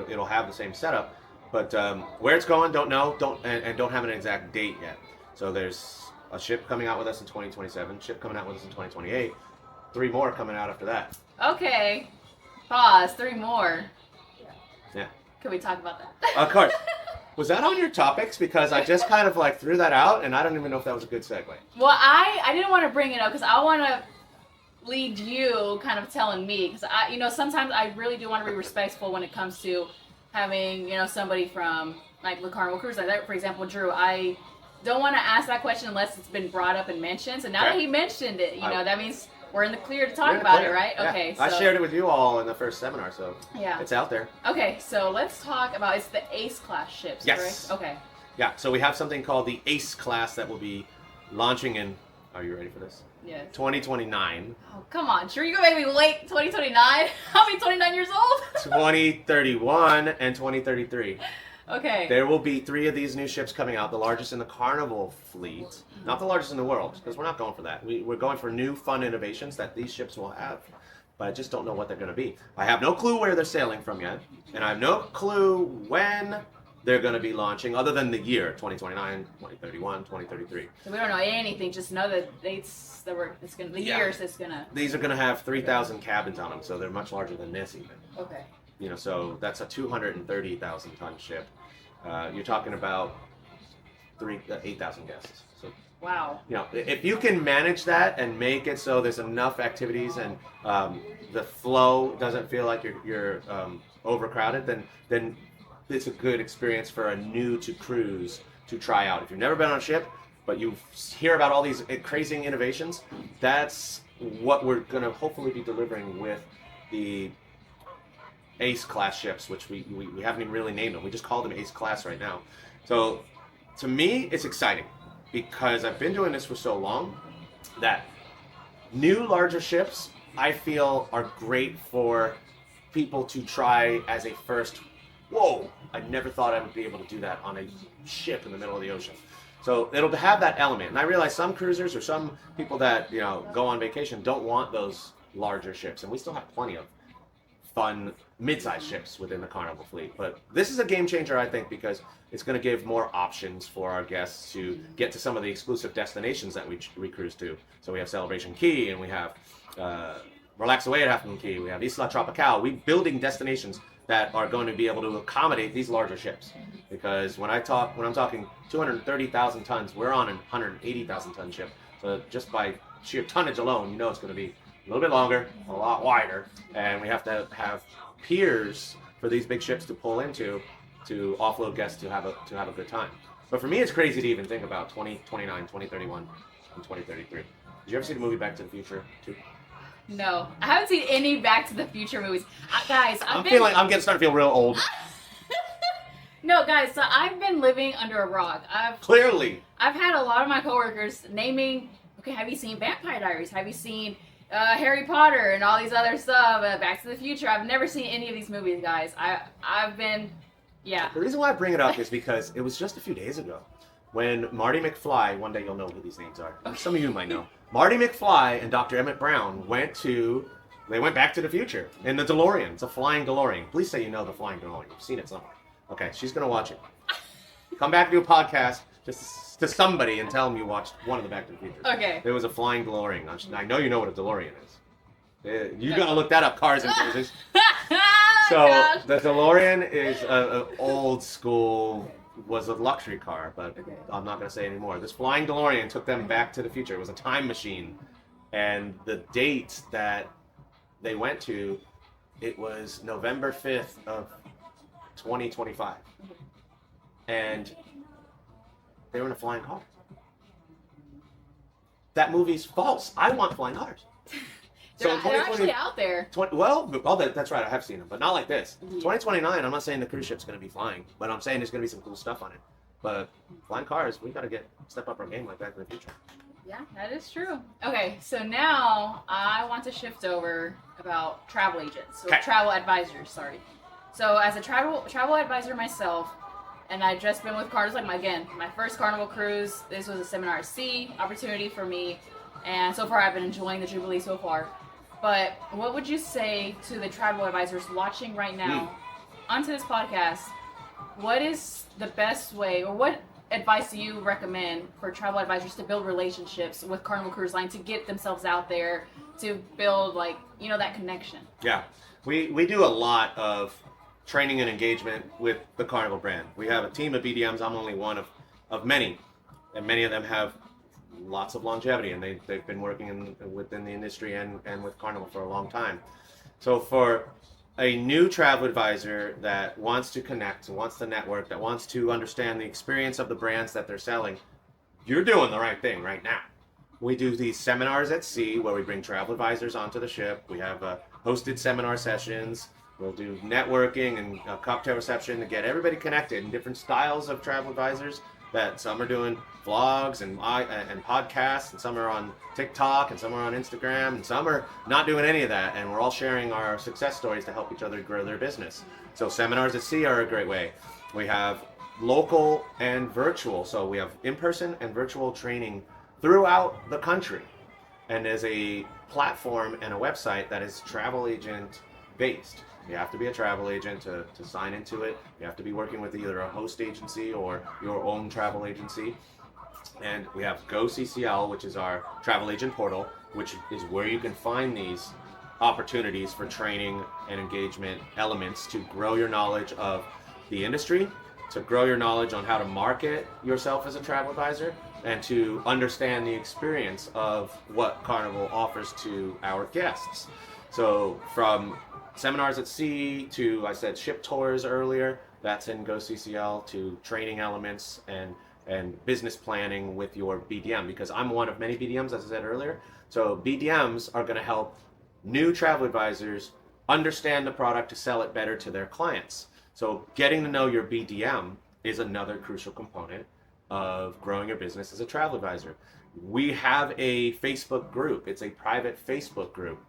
it'll have the same setup. But where it's going, don't know, don't have an exact date yet. So there's a ship coming out with us in 2027, ship coming out with us in 2028, 3 more coming out after that. Okay, pause. 3 more. Yeah. Can we talk about that? Of course. Was that on your topics? Because I just kind of threw that out, and I don't even know if that was a good segue. Well, I didn't want to bring it up because I want to lead you kind of telling me, because sometimes I really do want to be respectful when it comes to having somebody from like the Carnival cruise like that. For example, Drew, I don't want to ask that question unless it's been brought up and mentioned. So now that he mentioned it, that means we're in the clear to talk about it, right? Yeah. Okay. So, I shared it with you all in the first seminar, so yeah, it's out there. Okay, so let's talk about, it's the Ace class ships, yes. Correct? Okay. Yeah, so we have something called the Ace class that will be launching in, are you ready for this? Yes. 2029. Oh, come on, Drew, you're going to make me wait 2029? I'll be 29 years old? 2031 and 2033. Okay. There will be 3 of these new ships coming out, the largest in the Carnival fleet. Not the largest in the world, because we're not going for that. We're going for new fun innovations that these ships will have. But I just don't know what they're going to be. I have no clue where they're sailing from yet. And I have no clue when they're going to be launching, other than the year, 2029, 2031, 2033. So we don't know anything, just know the dates, years it's going to... These are going to have 3,000 cabins on them, so they're much larger than this even. Okay. So that's a 230,000 ton ship. You're talking about 8,000 guests. So, wow. If you can manage that and make it so there's enough activities and the flow doesn't feel like you're overcrowded, then it's a good experience for a new to cruise to try out. If you've never been on a ship, but you hear about all these crazy innovations, that's what we're going to hopefully be delivering with the Ace class ships, which we haven't even really named them. We just call them Ace class right now. So to me, it's exciting because I've been doing this for so long that new larger ships I feel are great for people to try as a first, whoa, I never thought I would be able to do that on a ship in the middle of the ocean. So it'll have that element. And I realize some cruisers or some people that go on vacation don't want those larger ships, and we still have plenty of fun mid-sized ships within the Carnival fleet. But this is a game changer, I think, because it's going to give more options for our guests to get to some of the exclusive destinations that we cruise to. So we have Celebration Key, and we have Relax Away at Half Moon Key. We have Isla Tropical. We're building destinations that are going to be able to accommodate these larger ships. Because when I'm talking 230,000 tons, we're on a 180,000 ton ship. So just by sheer tonnage alone, it's going to be a little bit longer, a lot wider, and we have to have piers for these big ships to pull into to offload guests to have a good time. But for me, it's crazy to even think about 2029, 2031, and 2033. Did you ever see the movie Back to the Future too? No, I haven't seen any Back to the Future movies. Guys, I'm starting to feel real old. No, guys, so I've been living under a rock. Clearly. I've had a lot of my coworkers naming, okay, have you seen Vampire Diaries? Have you seen Harry Potter and all these other stuff, Back to the Future? I've never seen any of these movies, guys. I've been, yeah. The reason why I bring it up is because it was just a few days ago when Marty McFly, one day you'll know who these names are. Okay. Some of you might know. Marty McFly and Dr. Emmett Brown went Back to the Future in the DeLorean. It's a flying DeLorean. Please say you know the flying DeLorean. You've seen it somewhere. Okay, she's going to watch it. Come back to a podcast just to somebody and tell them you watched one of the Back to the Future. Okay. There was a flying DeLorean. I know you know what a DeLorean is. You got to look that up, Cars and Cruises. So the DeLorean is an old school, was a luxury car, but okay. I'm not going to say anymore. This flying DeLorean took them back to the future. It was a time machine. And the dates that they went to it was November 5th of 2025. And they were in a flying car. That movie's false. I want flying cars. They're actually out there. That's right. I have seen them, but not like this. Yeah. 2029, I'm not saying the cruise ship's going to be flying, but I'm saying there's going to be some cool stuff on it. But flying cars, we got to step up our game like that in the future. Yeah, that is true. Okay, so now I want to shift over about travel agents, or travel advisors, sorry. So as a travel advisor myself, and I've just been with Carnival, my first Carnival cruise. This was a seminar at sea opportunity for me, and so far I've been enjoying the Jubilee so far. But what would you say to the travel advisors watching right now onto this podcast? What is the best way, or what advice do you recommend for travel advisors to build relationships with Carnival Cruise Line, to get themselves out there, to build that connection? Yeah, we do a lot of training and engagement with the Carnival brand. We have a team of BDMs. I'm only one of many, and many of them have lots of longevity, and they've been working within the industry and with Carnival for a long time. So for a new travel advisor that wants to connect, wants to network, that wants to understand the experience of the brands that they're selling, you're doing the right thing right now. We do these seminars at sea where we bring travel advisors onto the ship. We have hosted seminar sessions. We'll do networking and a cocktail reception to get everybody connected in different styles of travel advisors. That some are doing vlogs and podcasts, and some are on TikTok, and some are on Instagram, and some are not doing any of that. And we're all sharing our success stories to help each other grow their business. So seminars at sea are a great way. We have local and virtual. So we have in-person and virtual training throughout the country. And there's a platform and a website that is travel agent based. You have to be a travel agent to sign into it. You have to be working with either a host agency or your own travel agency. And we have GoCCL, which is our travel agent portal, which is where you can find these opportunities for training and engagement elements to grow your knowledge of the industry, to grow your knowledge on how to market yourself as a travel advisor, and to understand the experience of what Carnival offers to our guests. So from seminars at sea to, I said, ship tours earlier, that's in GoCCL, to training elements and business planning with your BDM, because I'm one of many BDMs, as I said earlier. So BDMs are going to help new travel advisors understand the product to sell it better to their clients. So getting to know your BDM is another crucial component of growing your business as a travel advisor. We have a Facebook group. It's a private Facebook group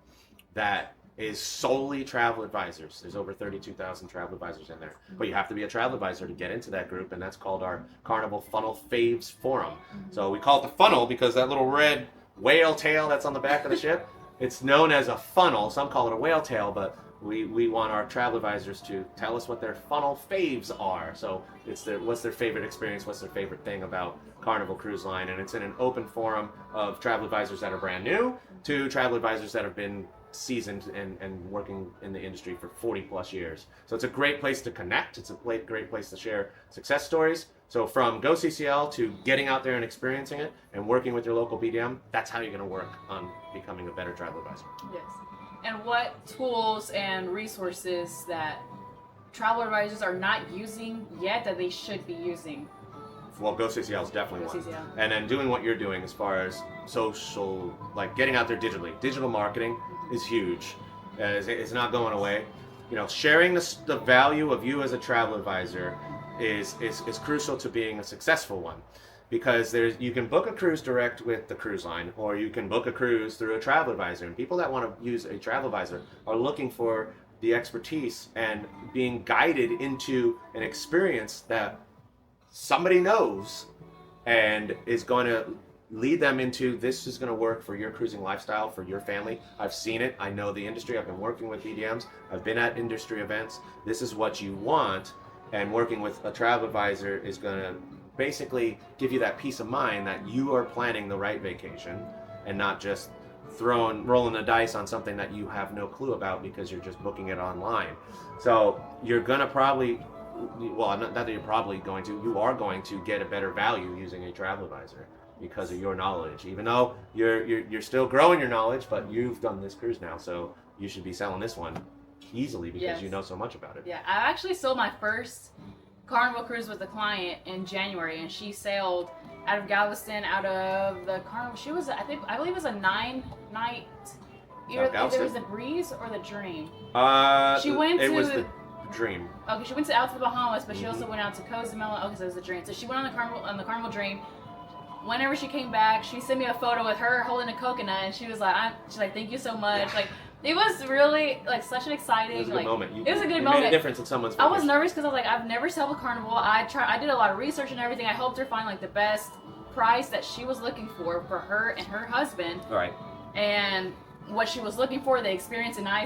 that is solely travel advisors. There's over 32,000 travel advisors in there. But you have to be a travel advisor to get into that group, and that's called our Carnival Funnel Faves Forum. So we call it the funnel because that little red whale tail that's on the back of the ship, it's known as a funnel. Some call it a whale tail, but we want our travel advisors to tell us what their funnel faves are. So it's what's their favorite experience, what's their favorite thing about Carnival Cruise Line, and it's in an open forum of travel advisors that are brand new to travel advisors that have been seasoned and working in the industry for 40 plus years. So it's a great place to connect. It's a great place to share success stories. So from GoCCL to getting out there and experiencing it and working with your local BDM, that's how you're going to work on becoming a better travel advisor. Yes. And what tools and resources that travel advisors are not using yet that they should be using? Well, GoCCL is definitely one. And then doing what you're doing as far as social, like getting out there digitally. Digital marketing is huge. It's not going away. You know, sharing the value of you as a travel advisor is crucial to being a successful one. Because you can book a cruise direct with the cruise line, or you can book a cruise through a travel advisor. And people that want to use a travel advisor are looking for the expertise and being guided into an experience that somebody knows and is going to lead them into, this is going to work for your cruising lifestyle, for your family. I've seen it. I know the industry. I've been working with BDMs. I've been at industry events. This is what you want. And working with a travel advisor is going to basically give you that peace of mind that you are planning the right vacation and not just rolling the dice on something that you have no clue about because you're just booking it online. So you're going to probably, well, not that you're probably going to, you are going to get a better value using a travel advisor because of your knowledge. Even though you're still growing your knowledge, but you've done this cruise now, so you should be selling this one easily because you know so much about it. Yeah, I actually sold my first Carnival cruise with a client in January, and she sailed out of Galveston, out of the Carnival. She was, I believe it was a 9-night. Either it was the Breeze or the Dream. She went to. It was the Dream. Okay, she went out to the Bahamas, but she also went out to Cozumel. Okay, so it was the Dream. So she went on the Carnival Dream. Whenever she came back, she sent me a photo with her holding a coconut, and she was like, "Thank you so much." Like, it was really like such an exciting. It was a good moment. It was a good moment. Made a difference in someone's vacation. I was nervous because I was like, I've never sailed with Carnival. I did a lot of research and everything. I helped her find like the best price that she was looking for her and her husband. Right. And what she was looking for, the experience, and I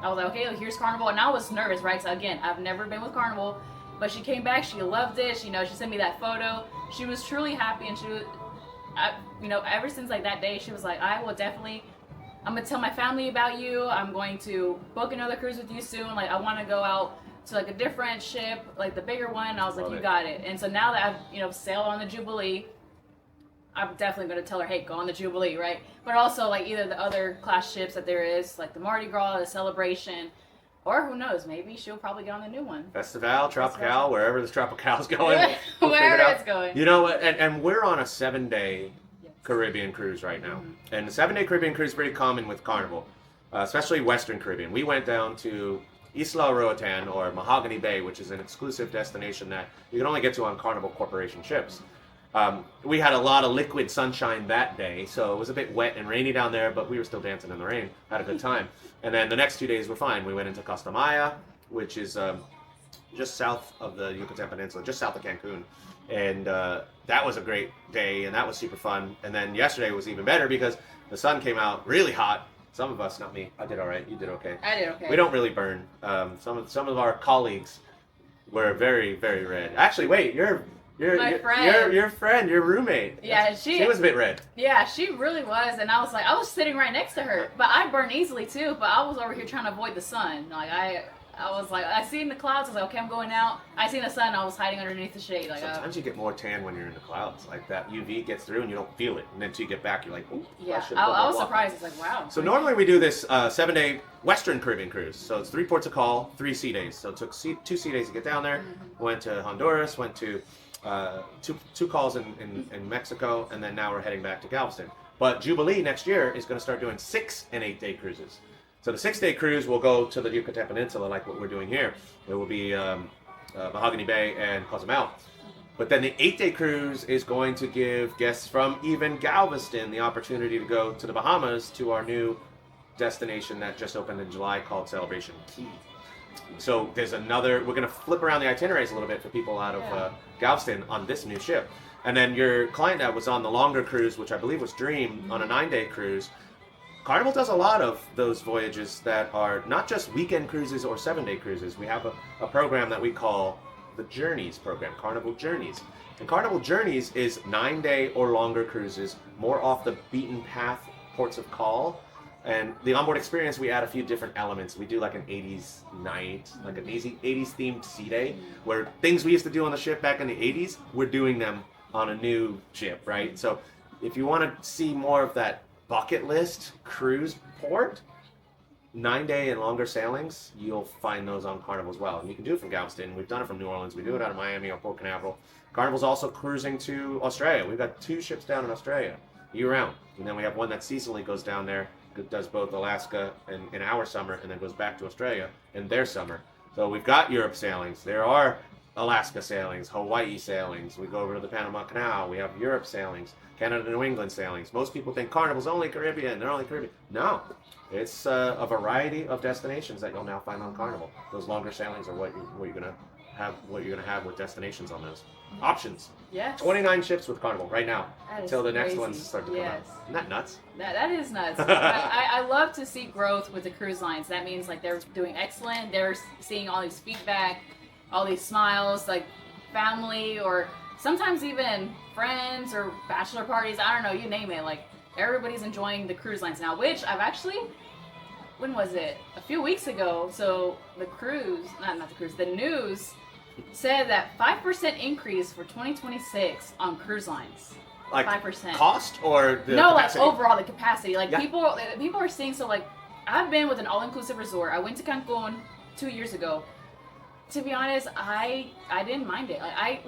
was like, okay, here's Carnival, and I was nervous, right? So again, I've never been with Carnival, but she came back, she loved it. She sent me that photo. She was truly happy, and ever since like that day, she was like, I'm gonna tell my family about you. I'm going to book another cruise with you soon. Like, I want to go out to like a different ship, like the bigger one. And I was like, you got it. And so now that I've sailed on the Jubilee, I'm definitely going to tell her, hey, go on the Jubilee, right? But also, like, either the other class ships that there is, like the Mardi Gras, the Celebration, or who knows, maybe she'll probably get on the new one. Festival, Tropical, wherever this Tropical's going. Wherever it's going. You know what? And we're on a 7-day Caribbean cruise right now. Mm-hmm. And the 7-day Caribbean cruise is very common with Carnival, especially Western Caribbean. We went down to Isla Roatan, or Mahogany Bay, which is an exclusive destination that you can only get to on Carnival Corporation ships. We had a lot of liquid sunshine that day, so it was a bit wet and rainy down there, but we were still dancing in the rain, had a good time. And then the next 2 days were fine. We went into Costa Maya, which is just south of the Yucatan Peninsula, just south of Cancun. And that was a great day, and that was super fun. And then yesterday was even better because the sun came out really hot. Some of us, not me, I did all right. You did okay. I did okay. We don't really burn. Some of our colleagues were very, very red. Actually, wait, your friend, your roommate. Yeah, she was a bit red. Yeah, she really was, and I was sitting right next to her, but I burn easily too. But I was over here trying to avoid the sun. Like I was like, I seen the clouds. I was like, okay, I'm going out. I seen the sun. I was hiding underneath the shade. Like sometimes you get more tan when you're in the clouds. Like that UV gets through and you don't feel it, and then until you get back, you're like, oh. Yeah, I was surprised. It's like, wow. So normally we do this 7-day Western Caribbean cruise. So it's 3 ports of call, 3 sea days. So it took 2 sea days to get down there. Mm-hmm. Went to Honduras. Went to two calls in Mexico, and then now we're heading back to Galveston. But Jubilee next year is going to start doing 6 and 8-day cruises. So the 6-day cruise will go to the Yucatan Peninsula, like what we're doing here. It will be Mahogany Bay and Cozumel. But then the 8-day cruise is going to give guests from even Galveston the opportunity to go to the Bahamas to our new destination that just opened in July called Celebration Key. So there's we're going to flip around the itineraries a little bit for people out of Galveston on this new ship. And then your client that was on the longer cruise, which I believe was Dream, on a 9-day cruise, Carnival does a lot of those voyages that are not just weekend cruises or 7-day cruises. We have a program that we call the Journeys program, Carnival Journeys. And Carnival Journeys is 9-day or longer cruises, more off the beaten path ports of call. And the onboard experience, we add a few different elements. We do like an 80s night, like an 80s themed sea day, where things we used to do on the ship back in the 80s, we're doing them on a new ship, right? So if you want to see more of that bucket list cruise port, 9-day and longer sailings, you'll find those on Carnival as well. And you can do it from Galveston. We've done it from New Orleans. We do it out of Miami or Port Canaveral. Carnival's also cruising to Australia. We've got 2 ships down in Australia year-round. And then we have one that seasonally goes down there, does both Alaska in our summer, and then goes back to Australia in their summer. So we've got Europe sailings. There are Alaska sailings, Hawaii sailings. We go over to the Panama Canal. We have Europe sailings, Canada, New England sailings. Most people think Carnival's only Caribbean. They're only Caribbean. No, it's a variety of destinations that you'll now find on Carnival. Those longer sailings are what you're gonna have with destinations on those options. Yes. 29 ships with Carnival right now until the next crazy. Ones start to come out. Isn't that nuts? That is nuts. I love to see growth with the cruise lines. That means like they're doing excellent. They're seeing all these feedback, all these smiles, like family or sometimes even friends or bachelor parties. I don't know, you name it. Like everybody's enjoying the cruise lines now, which I've actually, when was it? A few weeks ago. So the cruise, not the cruise, the news said that 5% increase for 2026 on cruise lines. Like 5%. Cost or the no, capacity? Like overall the capacity. Like Yeah. people are seeing, so like I've been with an all-inclusive resort. I went to Cancun 2 years ago. To be honest, I didn't mind it. I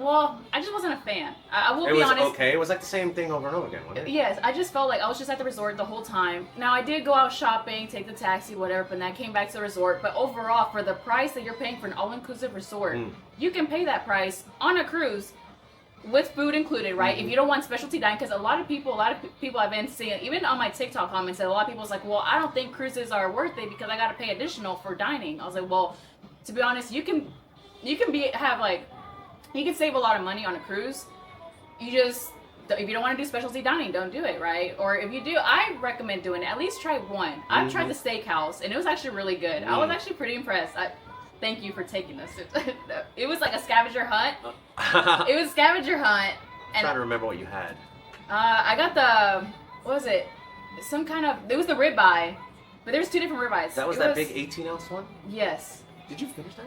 just wasn't a fan. I will be honest. It was okay. It was like the same thing over and over again, wasn't it? Yes, I just felt like I was just at the resort the whole time. Now, I did go out shopping, take the taxi, whatever, but then I came back to the resort. But overall, for the price that you're paying for an all-inclusive resort, you can pay that price on a cruise with food included, right? If you don't want specialty dining, because a lot of people I've been seeing, even on my TikTok comments, a lot of people's like, well, I don't think cruises are worth it because I got to pay additional for dining. I was like, well, to be honest, you can save a lot of money on a cruise. You just, if you don't want to do specialty dining, don't do it, right? Or if you do, I recommend doing it. At least try one. I've tried the steakhouse, and it was actually really good. I was actually pretty impressed. Thank you for taking this. It was like a scavenger hunt. It was a scavenger hunt. I'm trying to remember what you had. I got the, what was it? It was the ribeye. But there's 2 different ribeyes. That was that big 18-ounce one? Yes. Did you finish that?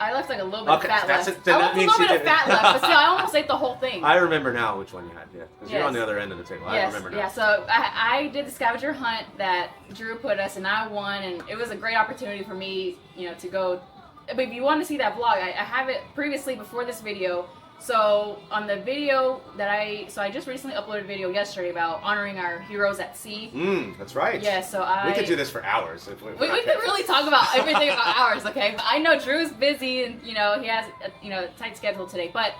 I left like a little bit of fat left. I left a little bit of fat left, but still, I almost ate the whole thing. I remember now which one you had, yeah. Because you're on the other end of the table. I remember now. Yeah, so I did the scavenger hunt that Drew put us, and I won, and it was a great opportunity for me, to go. But if you want to see that vlog, I have it previously before this video. So on the video that I just recently uploaded a video yesterday about honoring our heroes at sea. That's right. Yeah, so we could do this for hours. If we could really talk about everything about hours, okay? But I know Drew's busy and, he has, a tight schedule today. But,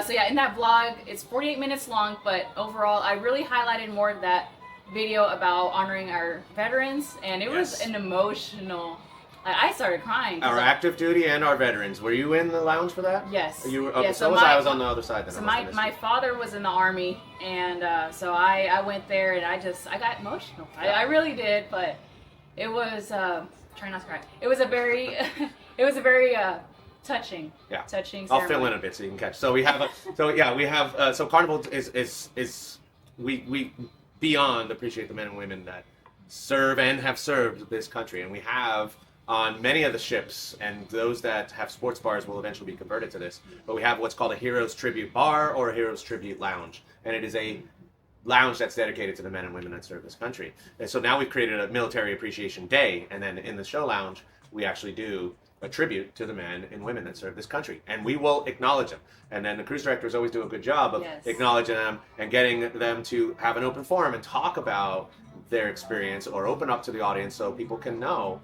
so yeah, in that vlog, it's 48 minutes long, but overall, I really highlighted more of that video about honoring our veterans, and it was an emotional... I started crying. Our active duty and our veterans. Were you in the lounge for that? Yes. You were, okay, so was I. I was on the other side then. So my father was in the Army, and so I went there, and I got emotional. I really did, but it was try not to cry. It was a very touching. Yeah. Touching ceremony. I'll fill in a bit so you can catch. So we have so Carnival is we beyond appreciate the men and women that serve and have served this country, and we have on many of the ships, and those that have sports bars will eventually be converted to this, but we have what's called a Heroes Tribute Bar or a Heroes Tribute Lounge, and it is a lounge that's dedicated to the men and women that serve this country. And so now we've created a Military Appreciation Day, and then in the show lounge, we actually do a tribute to the men and women that serve this country, and we will acknowledge them. And then the cruise directors always do a good job of acknowledging them and getting them to have an open forum and talk about their experience or open up to the audience so people can know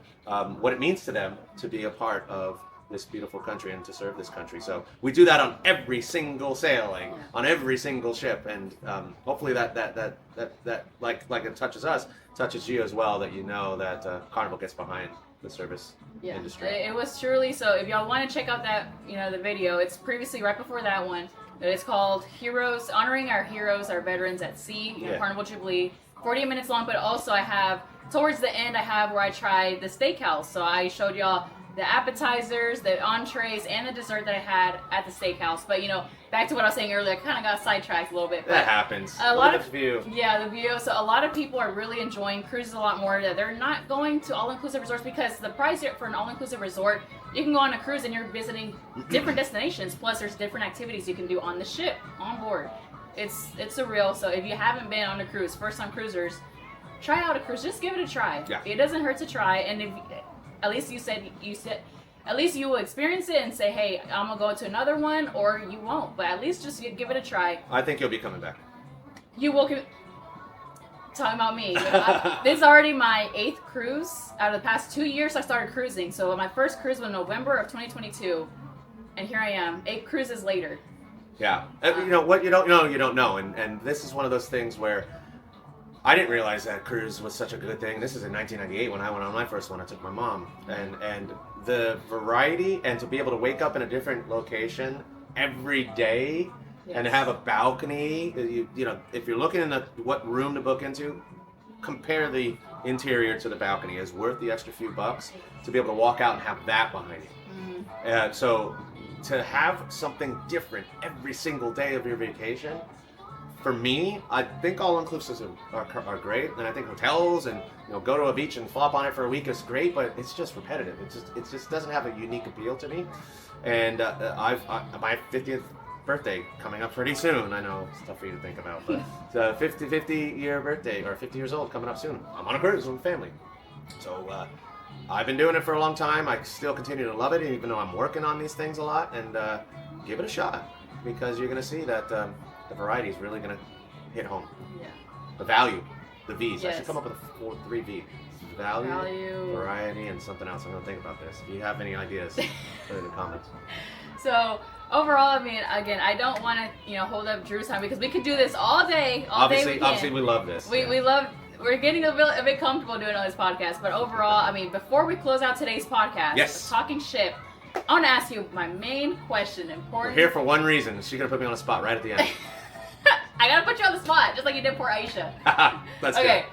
what it means to them to be a part of this beautiful country and to serve this country. So we do that on every single sailing, on every single ship, and hopefully that like it touches us, touches you as well, that that Carnival gets behind the service industry. It was truly, so if y'all want to check out that, the video, it's previously right before that one. It's called Heroes, Honoring Our Heroes, Our Veterans at Sea, Carnival Jubilee. 48 minutes long, but also I have, towards the end, where I tried the steakhouse. So I showed y'all the appetizers, the entrees, and the dessert that I had at the steakhouse. But, back to what I was saying earlier, I kind of got sidetracked a little bit. But that happens. A lot of the view. Yeah, the view. So a lot of people are really enjoying cruises a lot more. They're not going to all-inclusive resorts because the price for an all-inclusive resort, you can go on a cruise and you're visiting different destinations. Plus, there's different activities you can do on the ship, on board. It's surreal. So if you haven't been on a cruise, first-time cruisers, try out a cruise. Just give it a try. Yeah. It doesn't hurt to try. And if at least you said at least you will experience it and say, hey, I'm gonna go to another one, or you won't. But at least just give it a try. I think you'll be coming back. You will. Talking about me. This is already my 8th cruise. Out of the past 2 years, I started cruising. So my first cruise was November of 2022, and here I am, 8 cruises later. Yeah. What you don't know, you don't know. And this is one of those things where I didn't realize that cruise was such a good thing. This is in 1998 when I went on my first one. I took my mom. And the variety, and to be able to wake up in a different location every day and have a balcony, if you're looking in what room to book into, compare the interior to the balcony. It's worth the extra few bucks to be able to walk out and have that behind you. Mm-hmm. So to have something different every single day of your vacation, for me, I think all-inclusives are great, and I think hotels and go to a beach and flop on it for a week is great, but it's just repetitive. It just doesn't have a unique appeal to me. And my 50th birthday coming up pretty soon. I know it's tough for you to think about, but it's a 50 year birthday, or 50 years old coming up soon. I'm on a cruise with family. So I've been doing it for a long time. I still continue to love it, even though I'm working on these things a lot. And give it a shot, because you're going to see that the variety is really going to hit home. Yeah. The value, the V's. Yes. I should come up with a 3V. Value, variety, and something else. I'm going to think about this. If you have any ideas, put it in the comments. So overall, I mean, again, I don't want to, hold up Drew's time, because we could do this all day. Obviously, we love this. We love. We're getting a bit comfortable doing all this podcast, but overall, I mean, before we close out today's podcast, yes, Talking Ship, I want to ask you my main question. Important. We're here for one reason. She's gonna put me on the spot right at the end. I gotta put you on the spot, just like you did poor Aisha. That's okay. Good.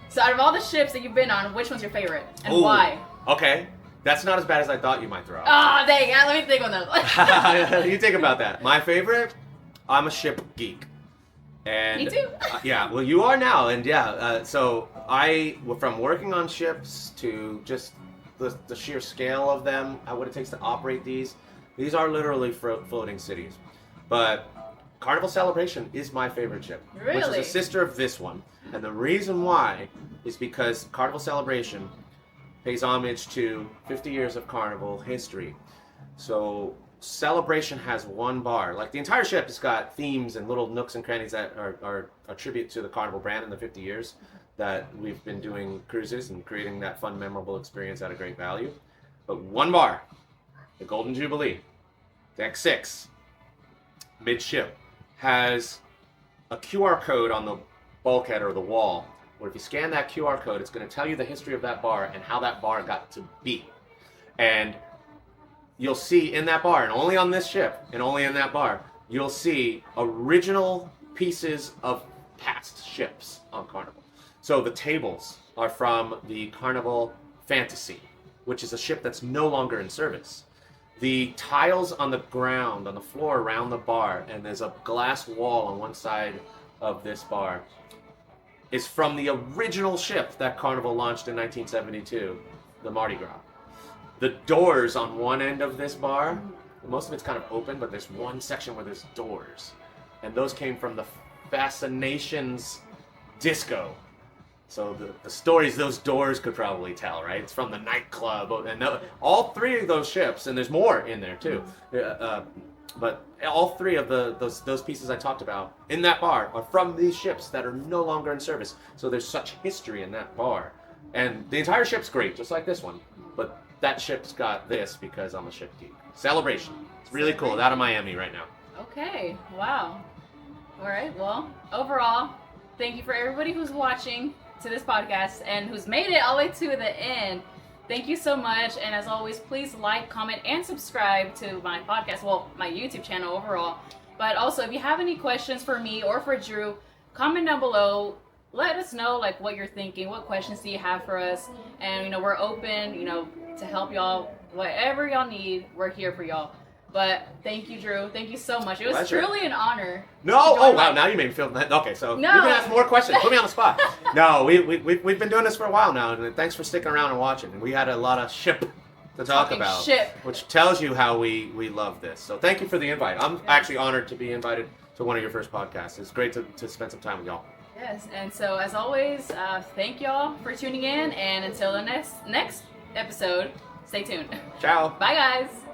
So out of all the ships that you've been on, which one's your favorite and why? Okay. That's not as bad as I thought you might throw. Oh, dang. Let me think on that. You think about that. My favorite, I'm a ship geek. And, me too. Yeah, well, you are now. And so from working on ships to just the sheer scale of them, what it takes to operate these are literally floating cities. But Carnival Celebration is my favorite ship, really? Which is a sister of this one. And the reason why is because Carnival Celebration pays homage to 50 years of Carnival history. So Celebration has one bar. Like the entire ship has got themes and little nooks and crannies that are a tribute to the Carnival brand in the 50 years that we've been doing cruises and creating that fun, memorable experience at a great value. But one bar, the Golden Jubilee, Deck 6, midship, has a QR code on the bulkhead or the wall, where if you scan that QR code, it's going to tell you the history of that bar and how that bar got to be. And you'll see in that bar, and only on this ship, and only in that bar, you'll see original pieces of past ships on Carnival. So the tables are from the Carnival Fantasy, which is a ship that's no longer in service. The tiles on the ground, on the floor around the bar, and there's a glass wall on one side of this bar, is from the original ship that Carnival launched in 1972, the Mardi Gras. The doors on one end of this bar, most of it's kind of open, but there's one section where there's doors. And those came from the Fascinations disco. So the stories those doors could probably tell, right? It's from the nightclub. And all three of those ships, and there's more in there too, but all three of those pieces I talked about in that bar are from these ships that are no longer in service. So there's such history in that bar. And the entire ship's great, just like this one. But that ship's got this because I'm a ship geek. Celebration. It's really cool. Out of Miami right now. Okay. Wow. All right. Well, overall, thank you for everybody who's watching to this podcast and who's made it all the way to the end. Thank you so much. And as always, please like, comment, and subscribe to my podcast. Well, my YouTube channel overall. But also, if you have any questions for me or for Drew, comment down below. Let us know what you're thinking. What questions do you have for us? And we're open, to help y'all. Whatever y'all need, we're here for y'all. But thank you, Drew. Thank you so much. It was truly an honor. No, oh wow! Now you made me feel that. Okay, so you can ask more questions. Put me on the spot. No, we've been doing this for a while now, and thanks for sticking around and watching. And we had a lot of ship to talk about, which tells you how we love this. So thank you for the invite. I'm actually honored to be invited to one of your first podcasts. It's great to spend some time with y'all. Yes, and so as always, thank y'all for tuning in, and until the next episode, stay tuned. Ciao. Bye, guys.